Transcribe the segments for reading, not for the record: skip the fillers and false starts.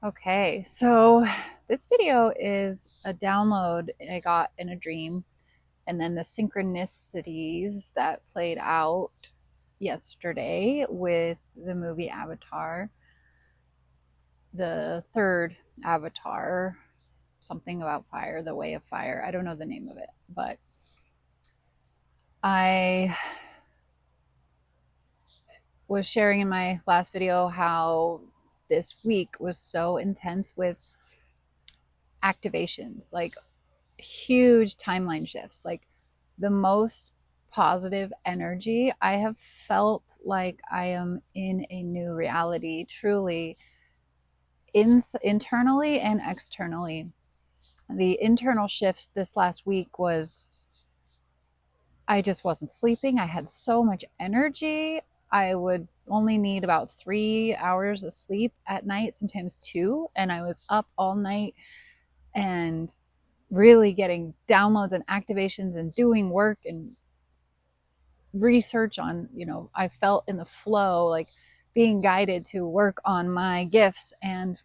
Okay, so this video is a download I got in a dream, and then the synchronicities that played out yesterday with the movie Avatar, the third Avatar, something about fire, the way of fire. I don't know the name of it, but I was sharing in my last video how this week was so intense with activations, like huge timeline shifts, like the most positive energy. I have felt like I am in a new reality, truly, internally and externally. The internal shifts this last week was I just wasn't sleeping. I had so much energy. I would only need about 3 hours of sleep at night, sometimes two, and I was up all night and really getting downloads and activations and doing work and research on, I felt in the flow, like being guided to work on my gifts, and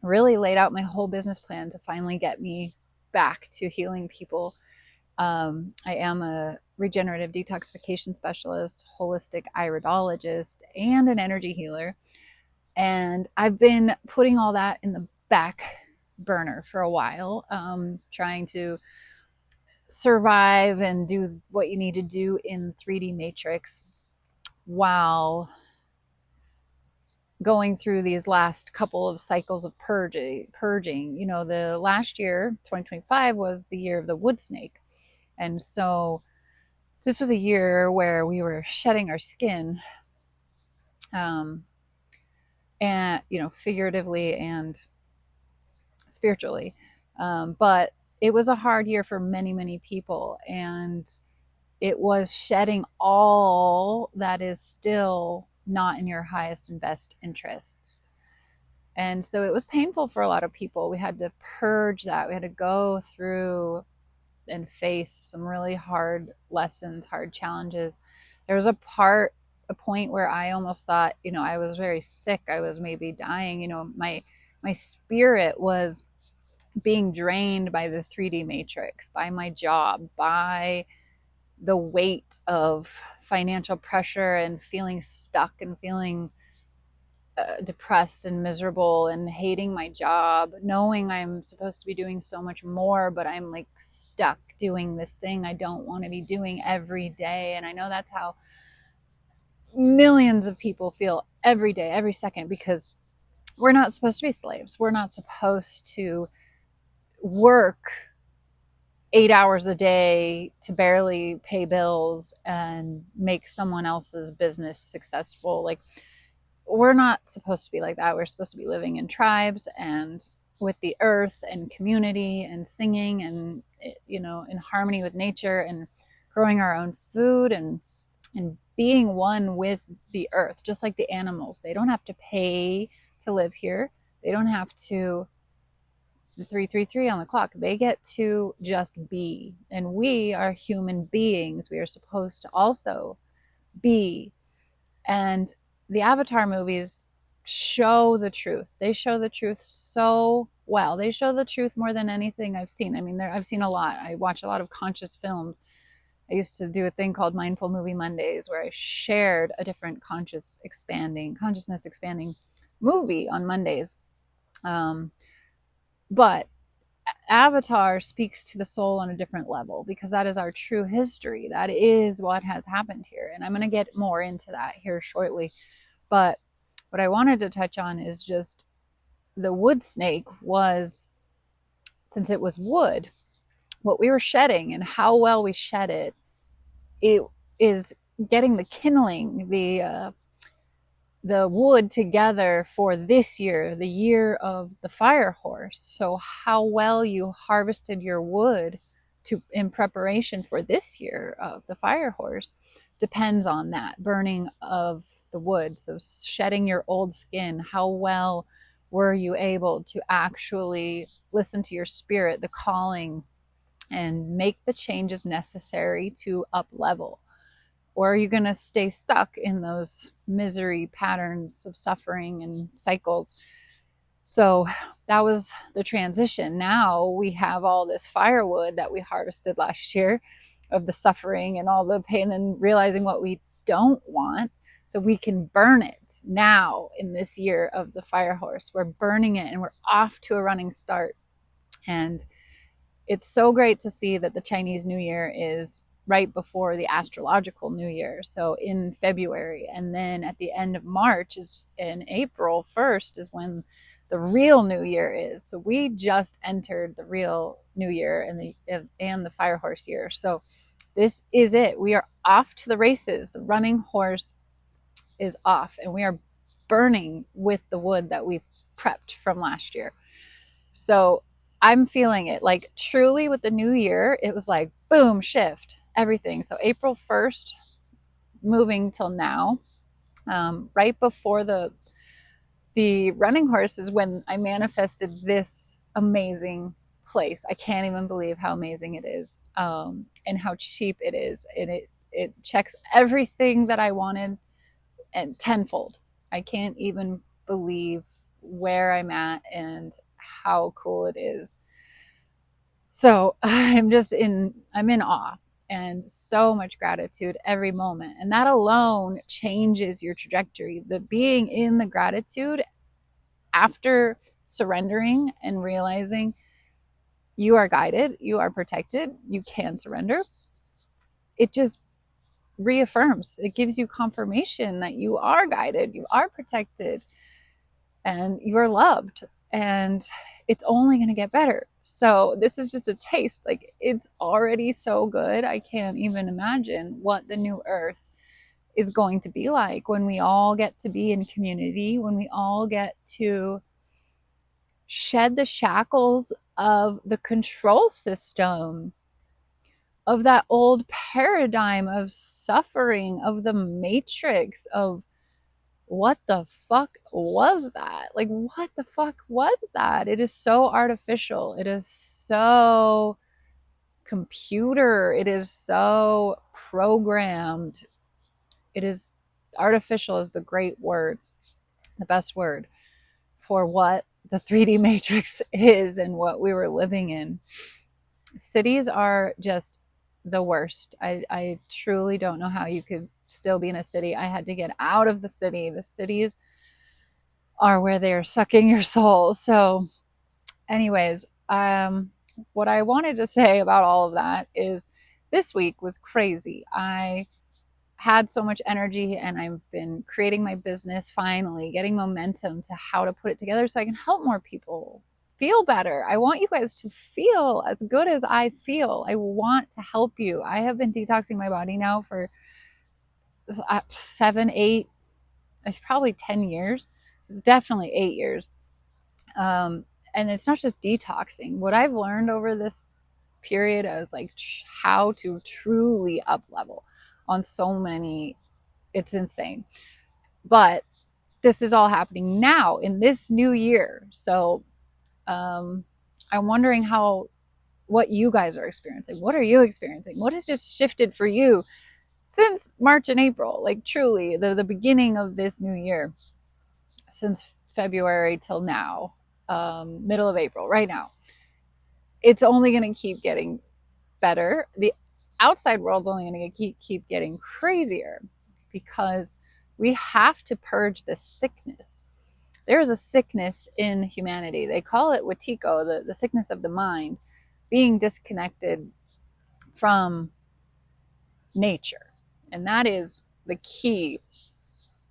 really laid out my whole business plan to finally get me back to healing people. I am a regenerative detoxification specialist, holistic iridologist, and an energy healer. And I've been putting all that in the back burner for a while, trying to survive and do what you need to do in 3D matrix while going through these last couple of cycles of purging. The last year, 2025, was the year of the wood snake. And so this was a year where we were shedding our skin, um, and, figuratively and spiritually. But it was a hard year for many, many people. And it was shedding all that is still not in your highest and best interests. And so it was painful for a lot of people. We had to purge that. We had to go through and face some really hard lessons, hard challenges. There was a point where I almost thought, I was very sick. I was maybe dying. My spirit was being drained by the 3D matrix, by my job, by the weight of financial pressure, and feeling stuck and feeling depressed and miserable and hating my job, knowing I'm supposed to be doing so much more, but I'm like stuck doing this thing I don't want to be doing every day. And I know that's how millions of people feel every day, every second, because we're not supposed to be slaves. We're not supposed to work 8 hours a day to barely pay bills and make someone else's business successful. Like, we're not supposed to be like that. We're supposed to be living in tribes and with the earth and community and singing and, in harmony with nature and growing our own food and being one with the earth, just like the animals. They don't have to pay to live here. They don't have to 333 on the clock. They get to just be. And we are human beings. We are supposed to also be. And the Avatar movies show the truth. They show the truth so well. They show the truth more than anything I've seen. I mean, I've seen a lot. I watch a lot of conscious films. I used to do a thing called Mindful Movie Mondays where I shared a different consciousness expanding movie on Mondays. But Avatar speaks to the soul on a different level, because that is our true history. That is what has happened here. And I'm going to get more into that here shortly. But what I wanted to touch on is just the wood snake was, since it was wood, what we were shedding and how well we shed it is getting the kindling, the wood together for this year, the year of the fire horse. So how well you harvested your wood in preparation for this year of the fire horse depends on that burning of the wood. So shedding your old skin, how well were you able to actually listen to your spirit, the calling, and make the changes necessary to up level? Or are you going to stay stuck in those misery patterns of suffering and cycles? So that was the transition. Now we have all this firewood that we harvested last year of the suffering and all the pain, and realizing what we don't want, so we can burn it now in this year of the fire horse. We're burning it and we're off to a running start. And it's so great to see that the Chinese New Year is right before the astrological New Year, so in February. And then at the end of March is in April 1st is when the real New Year is. So we just entered the real New Year and the Fire Horse year. So this is it. We are off to the races. The running horse is off, and we are burning with the wood that we prepped from last year. So I'm feeling it, like truly with the new year, it was like boom, shift everything. So April 1st, moving till now, right before the running horse is when I manifested this amazing place. I can't even believe how amazing it is, and how cheap it is, and it checks everything that I wanted and tenfold. I can't even believe where I'm at and how cool it is. So I'm in awe and so much gratitude every moment. And that alone changes your trajectory. The being in the gratitude after surrendering and realizing you are guided, you are protected, you can surrender. It just reaffirms, it gives you confirmation that you are guided, you are protected, and you are loved, and it's only going to get better. So this is just a taste. Like, it's already so good. I can't even imagine what the new earth is going to be like when we all get to be in community, when we all get to shed the shackles of the control system, of that old paradigm of suffering, of the matrix, of what the fuck was that? Like, what the fuck was that? It is so artificial. It is so computer. It is so programmed. It is artificial, is the great word, the best word for what the 3D matrix is and what we were living in. Cities are just the worst. I truly don't know how you could still be in a city. I had to get out of the city. The cities are where they are sucking your soul. So, anyways, what I wanted to say about all of that is this week was crazy. I had so much energy, and I've been creating my business, finally getting momentum to how to put it together so I can help more people feel better. I want you guys to feel as good as I feel. I want to help you. I have been detoxing my body now for 7, 8, it's probably 10 years. It's definitely 8 years. And it's not just detoxing. What I've learned over this period is like how to truly up level on so many, it's insane. But this is all happening now in this new year. So I'm wondering what you guys are experiencing. What are you experiencing? What has just shifted for you since March and April? Like, truly, the beginning of this new year, since February till now, middle of April, right now. It's only going to keep getting better. The outside world's only going to keep getting crazier, because we have to purge this sickness. There is a sickness in humanity. They call it Watiko, the sickness of the mind, being disconnected from nature. And that is the key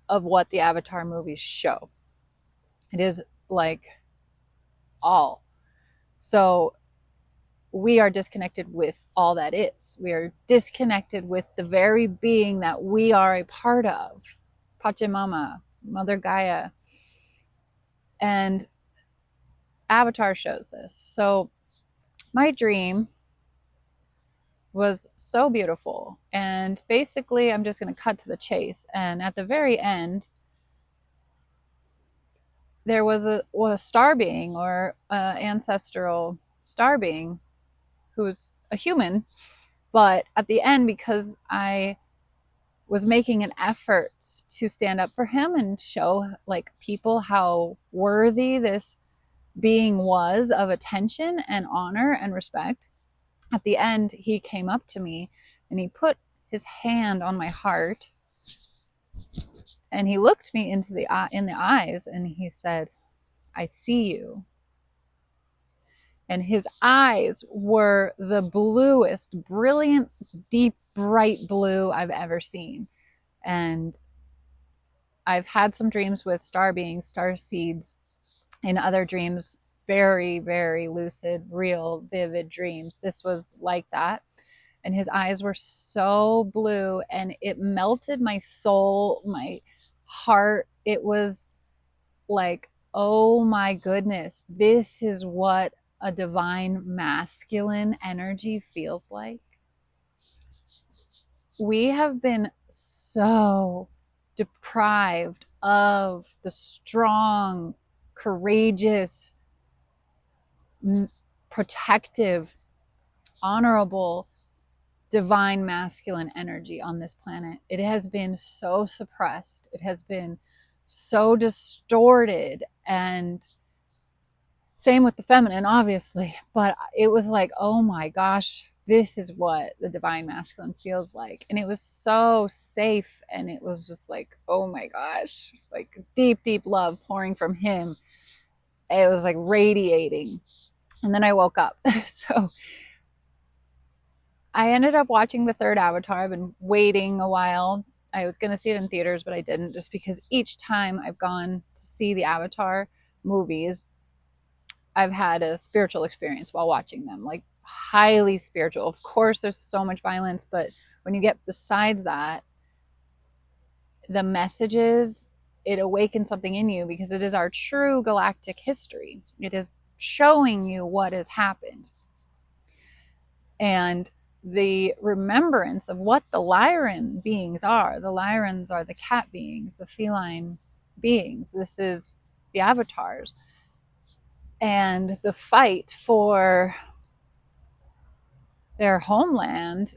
of what the Avatar movies show. It is like all. So we are disconnected with all that is. We are disconnected with the very being that we are a part of, Pachamama, Mother Gaia. And Avatar shows this. So my dream was so beautiful. And basically, I'm just going to cut to the chase. And at the very end, there was a star being, or ancestral star being, who's a human. But at the end, because I was making an effort to stand up for him and show like people how worthy this being was of attention and honor and respect. At the end, he came up to me and he put his hand on my heart and he looked me in the eyes and he said, "I see you." And his eyes were the bluest, brilliant, deep, bright blue I've ever seen. And I've had some dreams with star beings, star seeds, in other dreams, very, very lucid, real, vivid dreams. This was like that. And his eyes were so blue and it melted my soul, my heart. It was like, oh my goodness, this is what a divine masculine energy feels like. We have been so deprived of the strong, courageous, protective, honorable, divine masculine energy on this planet. It has been so suppressed. It has been so distorted, and same with the feminine, obviously. But it was like, oh my gosh, this is what the divine masculine feels like. And it was so safe. And it was just like, oh my gosh, like deep, deep love pouring from him. It was like radiating. And then I woke up. So I ended up watching the third Avatar. I've been waiting a while. I was going to see it in theaters, but I didn't, just because each time I've gone to see the Avatar movies, I've had a spiritual experience while watching them, like highly spiritual. Of course, there's so much violence, but when you get besides that, the messages, it awakens something in you because it is our true galactic history. It is showing you what has happened. And the remembrance of what the Lyran beings are. The Lyrans are the cat beings, the feline beings. This is the avatars. And the fight for their homeland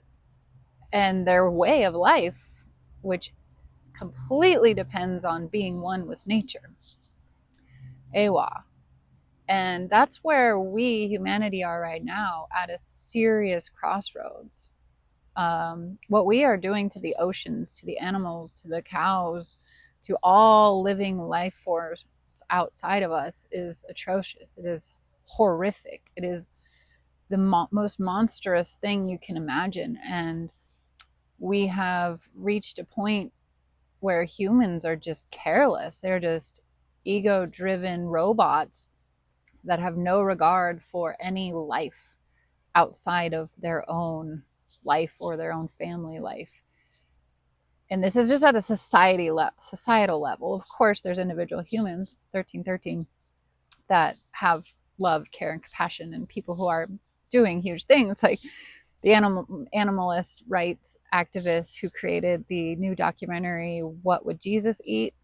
and their way of life, which completely depends on being one with nature. Ewa. And that's where we, humanity, are right now, at a serious crossroads. What we are doing to the oceans, to the animals, to the cows, to all living life forms outside of us is atrocious. It is horrific. It is the most monstrous thing you can imagine. And we have reached a point where humans are just careless. They're just ego driven robots that have no regard for any life outside of their own life or their own family life. And this is just at a societal level. Of course, there's individual humans, 1313, that have love, care, and compassion, and people who are doing huge things, like the animalist rights activists who created the new documentary, What Would Jesus Eat?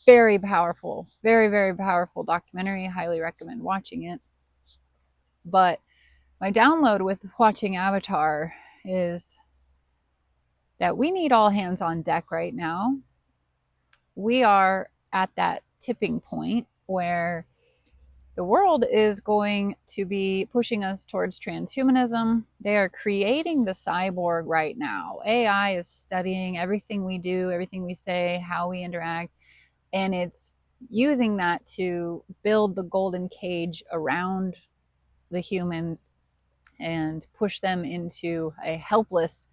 Very powerful, very, very powerful documentary. Highly recommend watching it. But my download with watching Avatar is that we need all hands on deck right now. We are at that tipping point where the world is going to be pushing us towards transhumanism. They are creating the cyborg right now. AI is studying everything we do, everything we say, how we interact, and it's using that to build the golden cage around the humans and push them into a helpless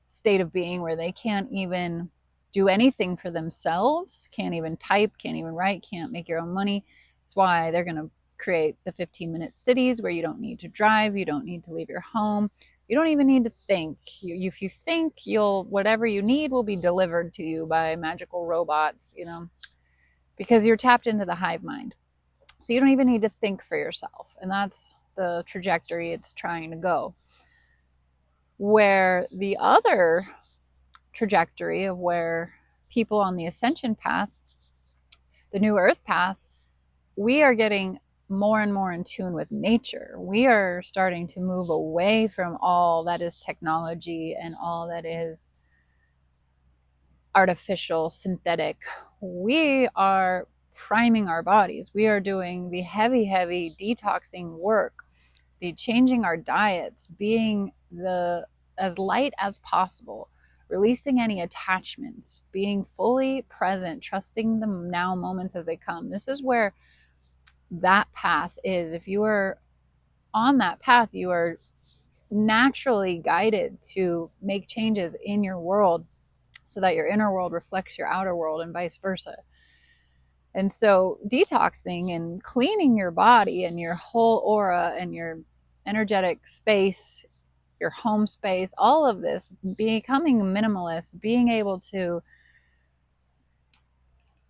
state of being where they can't even do anything for themselves, can't even type, can't even write, can't make your own money. That's why they're going to create the 15-minute cities where you don't need to drive, you don't need to leave your home, you don't even need to think. If you think, whatever you need will be delivered to you by magical robots, because you're tapped into the hive mind. So you don't even need to think for yourself. And that's the trajectory it's trying to go. Where the other trajectory of where people on the ascension path, the new earth path, we are getting more and more in tune with nature. We are starting to move away from all that is technology and all that is artificial, synthetic. We are priming our bodies. We are doing the heavy, heavy detoxing work, the changing our diets, being the as light as possible, releasing any attachments, being fully present, trusting the now moments as they come. This is where that path is. If you are on that path, you are naturally guided to make changes in your world so that your inner world reflects your outer world and vice versa. And so detoxing and cleaning your body and your whole aura and your energetic space, your home space, all of this, becoming a minimalist, being able to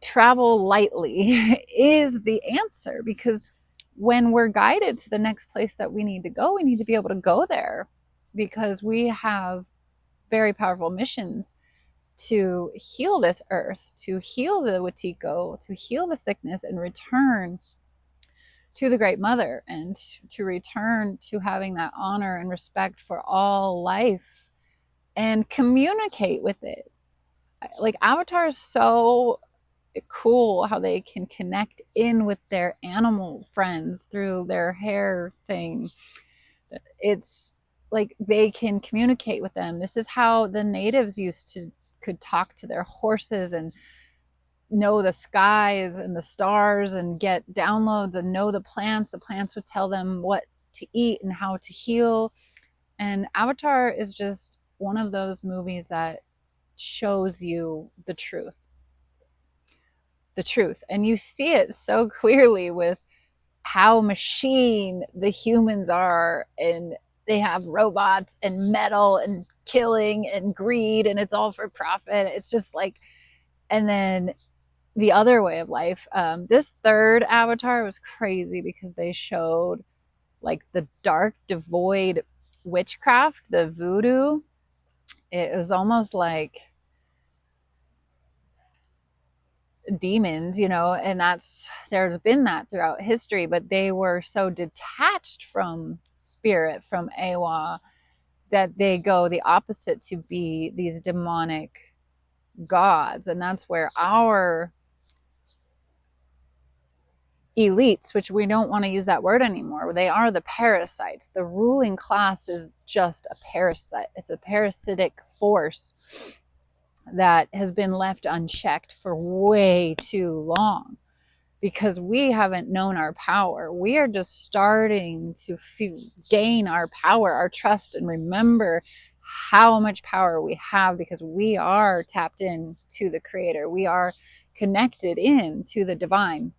travel lightly is the answer. Because when we're guided to the next place that we need to go, we need to be able to go there, because we have very powerful missions to heal this earth, to heal the Watiko, to heal the sickness, and return to the Great Mother, and to return to having that honor and respect for all life and communicate with it. Like, Avatar is so cool how they can connect in with their animal friends through their hair thing. It's like they can communicate with them. This is how the natives could talk to their horses and know the skies and the stars and get downloads and know the plants. The plants would tell them what to eat and how to heal. And Avatar is just one of those movies that shows you the truth. The truth. And you see it so clearly with how machine the humans are, and they have robots and metal and killing and greed, and it's all for profit. It's just like, and then the other way of life. This third Avatar was crazy because they showed like the dark, devoid witchcraft, the voodoo. It was almost like demons, and there's been that throughout history, but they were so detached from spirit, from Awa, that they go the opposite to be these demonic gods. And that's where our elites, which we don't want to use that word anymore, they are the parasites. The ruling class is just a parasite. It's a parasitic force that has been left unchecked for way too long, because we haven't known our power. We are just starting to gain our power, our trust, and remember how much power we have, because we are tapped in to the Creator. We are connected in to the divine.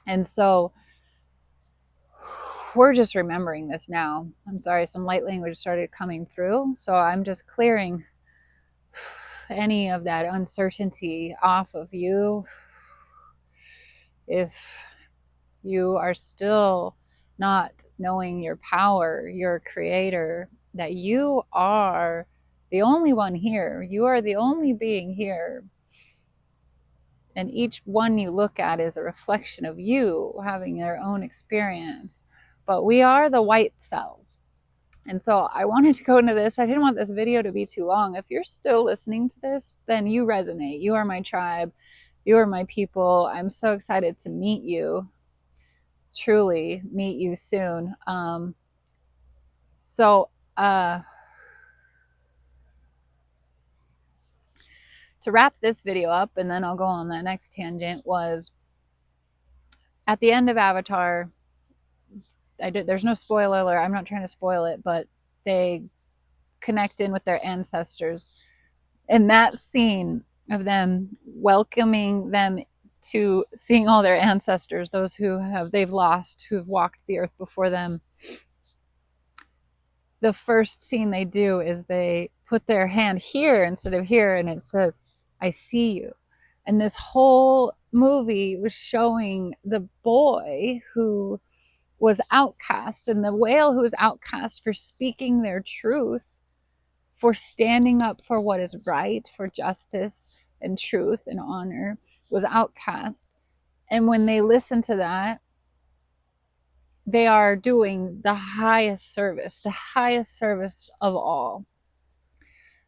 And so we're just remembering this now. I'm sorry, some light language started coming through. So I'm just clearing any of that uncertainty off of you. If you are still not knowing your power, your Creator, that you are the only one here. You are the only being here. And each one you look at is a reflection of you having their own experience. But we are the white cells. And so I wanted to go into this. I didn't want this video to be too long. If you're still listening to this, then you resonate. You are my tribe. You are my people. I'm so excited to meet you. Truly meet you soon. To wrap this video up, and then I'll go on that next tangent, was at the end of Avatar, there's no spoiler alert. I'm not trying to spoil it, but they connect in with their ancestors. And that scene of them welcoming them to seeing all their ancestors, those they've lost, who've walked the earth before them. The first scene they do is they put their hand here instead of here, and it says, "I see you." And this whole movie was showing the boy who was outcast and the whale who was outcast for speaking their truth, for standing up for what is right, for justice and truth and honor, was outcast. And when they listen to that, they are doing the highest service of all.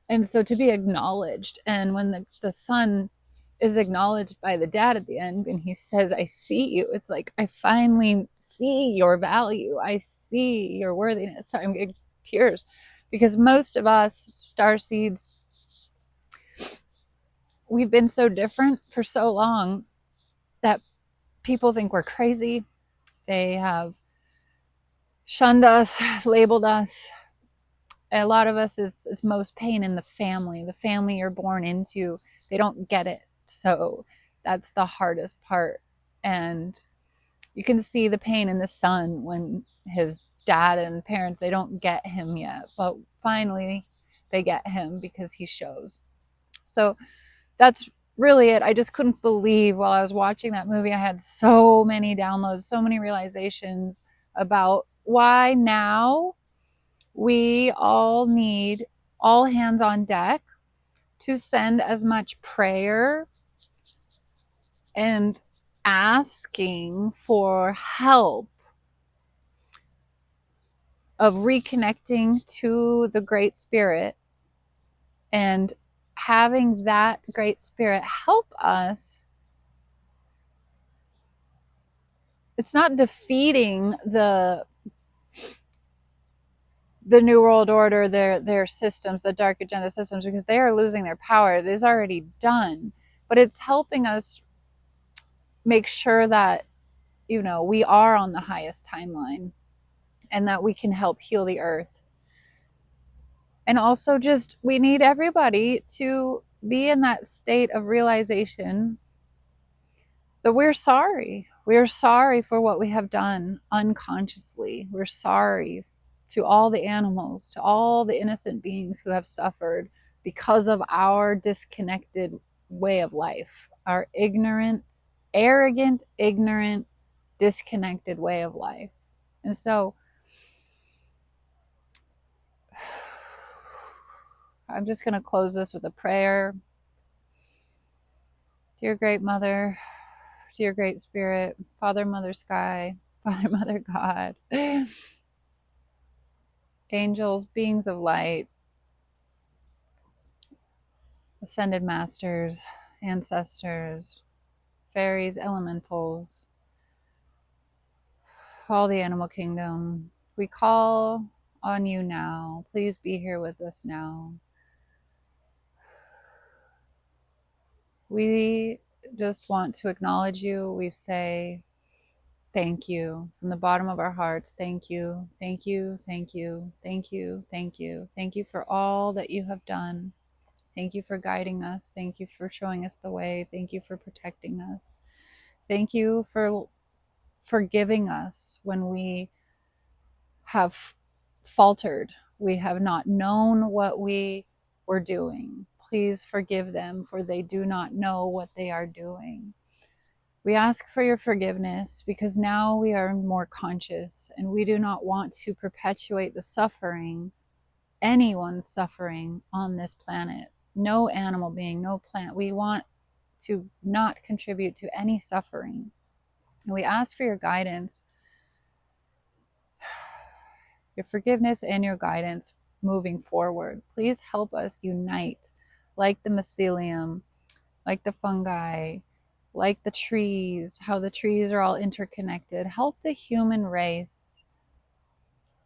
And so to be acknowledged, and when the sun is acknowledged by the dad at the end, and he says, I see you. It's like, I finally see your value. I see your worthiness. So I'm getting tears because most of us star seeds, we've been so different for so long that people think we're crazy. They have shunned us, labeled us. A lot of us is most pain in the family. The family you're born into, they don't get it. So that's the hardest part. And you can see the pain in the son when his dad and parents, they don't get him yet. But finally, they get him because he shows. So that's really it. I just couldn't believe while I was watching that movie, I had so many downloads, so many realizations about why now we all need all hands on deck to send as much prayer and asking for help of reconnecting to the Great Spirit and having that Great Spirit help us. It's not defeating the New World Order, their systems, the dark agenda systems, because they are losing their power. It is already done. But it's helping us make sure that, we are on the highest timeline and that we can help heal the earth. And also just, we need everybody to be in that state of realization that we're sorry. We're sorry for what we have done unconsciously. We're sorry to all the animals, to all the innocent beings who have suffered because of our disconnected way of life, our ignorant, arrogant, ignorant, disconnected way of life. And so I'm just going to close this with a prayer. Dear Great Mother, dear Great Spirit, Father, Mother Sky, Father, Mother God, angels, beings of light, ascended masters, ancestors, fairies, elementals, all the animal kingdom, we call on you now. Please be here with us now. We just want to acknowledge you. We say thank you from the bottom of our hearts. Thank you, thank you, thank you, thank you, thank you. Thank you for all that you have done. Thank you for guiding us. Thank you for showing us the way. Thank you for protecting us. Thank you for forgiving us when we have faltered. We have not known what we were doing. Please forgive them, for they do not know what they are doing. We ask for your forgiveness because now we are more conscious and we do not want to perpetuate the suffering, anyone's suffering on this planet. No animal being, no plant. We want to not contribute to any suffering. And we ask for your guidance, your forgiveness and your guidance moving forward. Please help us unite like the mycelium, like the fungi, like the trees, how the trees are all interconnected. Help the human race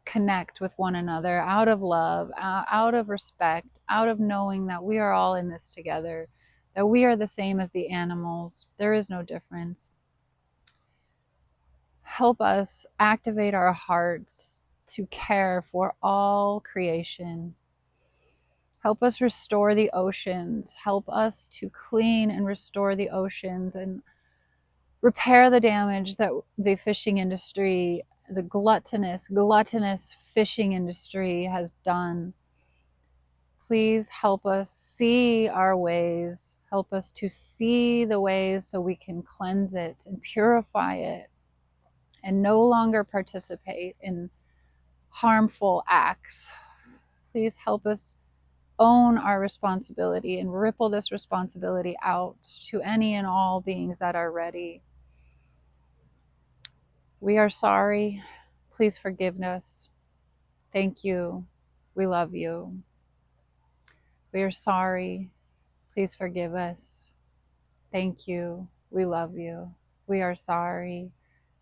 connect with one another out of love, out of respect, out of knowing that we are all in this together, that we are the same as the animals. There is no difference. Help us activate our hearts to care for all creation. Help us restore the oceans. Help us to clean and restore the oceans and repair the damage that the fishing industry, the gluttonous fishing industry has done. Please help us see our ways. Help us to see the ways so we can cleanse it and purify it and no longer participate in harmful acts. Please help us own our responsibility and ripple this responsibility out to any and all beings that are ready. We are sorry. Please forgive us. Thank you. We love you. We are sorry. Please forgive us. Thank you. We love you. We are sorry.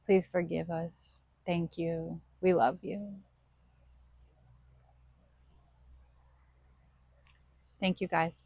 Please forgive us. Thank you. We love you. Thank you, guys.